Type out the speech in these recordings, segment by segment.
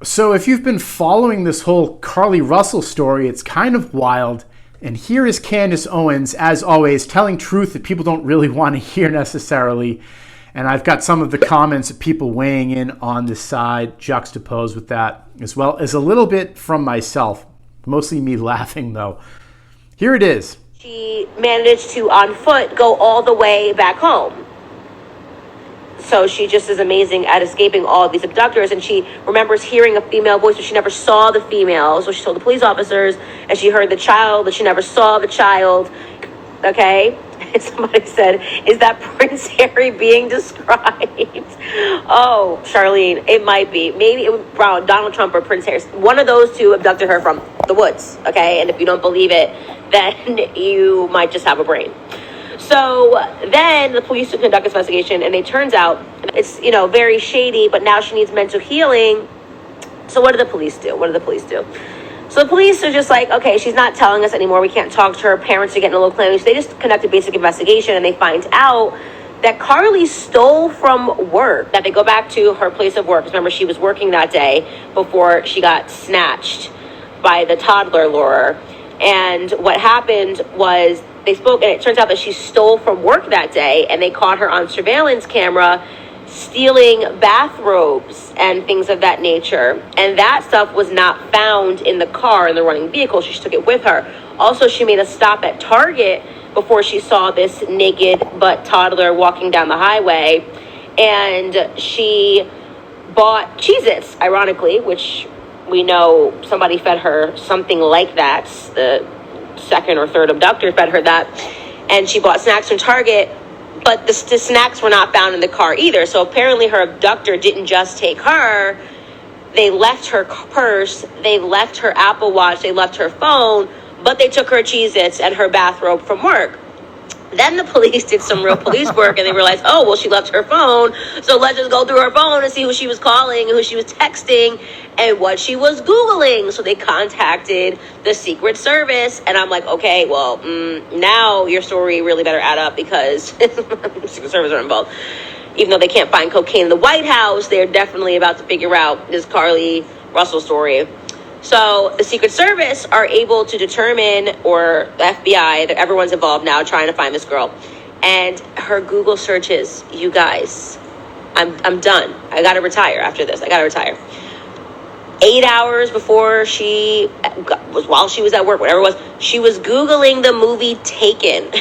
So if you've been following this whole Carlee Russell story, it's kind of wild. And here is Candace Owens, as always, telling truth that people don't really want to hear necessarily. And I've got some of the comments of people weighing in on this side, juxtaposed with that, as well as a little bit from myself. Mostly me laughing, though. Here it is. She managed to, on foot, go all the way back home. So she just is amazing at escaping all of these abductors, and she remembers hearing a female voice, but she never saw the female. So she told the police officers, and she heard the child, but she never saw the child. Okay? And somebody said, is that Prince Harry being described? Oh, Charlene, it might be. Maybe it was Donald Trump or Prince Harry. One of those two abducted her from the woods, okay? And if you don't believe it, then you might just have a brain. So then the police conduct this investigation, and it turns out it's, very shady, but now she needs mental healing. So what do the police do? So the police are just like, okay, she's not telling us anymore. We can't talk to her. Parents are getting a little clammy. So they just conduct a basic investigation, and they find out that Carlee stole from work. That they go back to her place of work. Remember, she was working that day before she got snatched by the toddler lurer. And what happened was they spoke, and it turns out that she stole from work that day, and they caught her on surveillance camera stealing bathrobes and things of that nature. And that stuff was not found in the car, in the running vehicle. She took it with her. Also, she made a stop at Target before she saw this naked but toddler walking down the highway. And she bought Cheez-Its, ironically, which we know somebody fed her something like that. The second or third abductor fed her that. And she bought snacks from Target, but the snacks were not found in the car either. So apparently her abductor didn't just take her. They left her purse, they left her Apple Watch, they left her phone, but they took her Cheez-Its and her bathrobe from work. Then the police did some real police work, and they realized, oh, well, she left her phone, so let's just go through her phone and see who she was calling, who she was texting, and what she was Googling. So they contacted the Secret Service, and I'm like, okay, well, now your story really better add up, because the Secret Service are involved. Even though they can't find cocaine in the White House, they're definitely about to figure out this Carlee Russell story. So the Secret Service are able to determine, or the FBI, that everyone's involved now trying to find this girl. And her Google searches, you guys, I'm done. I got to retire after this. 8 hours before while she was at work, whatever it was, she was Googling the movie Taken.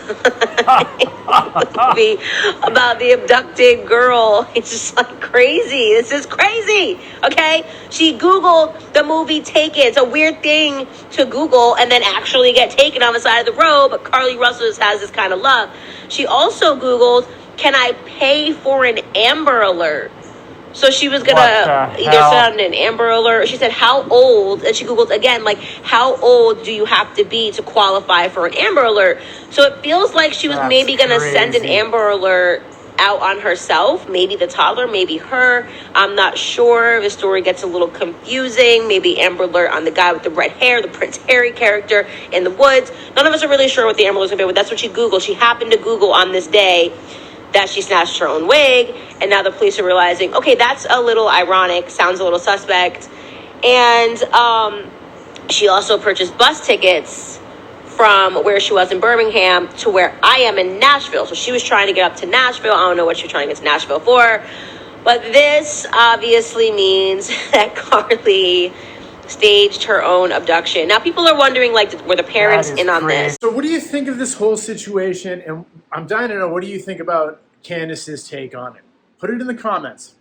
The movie about the abducted girl. It's just like crazy. This is crazy. Okay? She Googled the movie Taken. It's a weird thing to Google and then actually get taken on the side of the road, but Carlee Russell has this kind of luck. She also Googled, can I pay for an Amber Alert? So she was going to either send an Amber Alert. She said, how old? And she Googled again, like, how old do you have to be to qualify for an Amber Alert? So it feels like she was maybe going to send an Amber Alert out on herself. Maybe the toddler, maybe her. I'm not sure. The story gets a little confusing. Maybe Amber Alert on the guy with the red hair, the Prince Harry character in the woods. None of us are really sure what the Amber Alert's going to be, but that's what she Googled. She happened to Google on this day that she snatched her own wig, and now the police are realizing, okay, that's a little ironic, sounds a little suspect. And she also purchased bus tickets from where she was in Birmingham to where I am in Nashville. So she was trying to get up to Nashville. I don't know what she was trying to get to Nashville for, but this obviously means that Carlee staged her own abduction. Now people are wondering, like, were the parents in on this? So what do you think of this whole situation? And I'm dying to know, what do you think about Candace's take on it? Put it in the comments.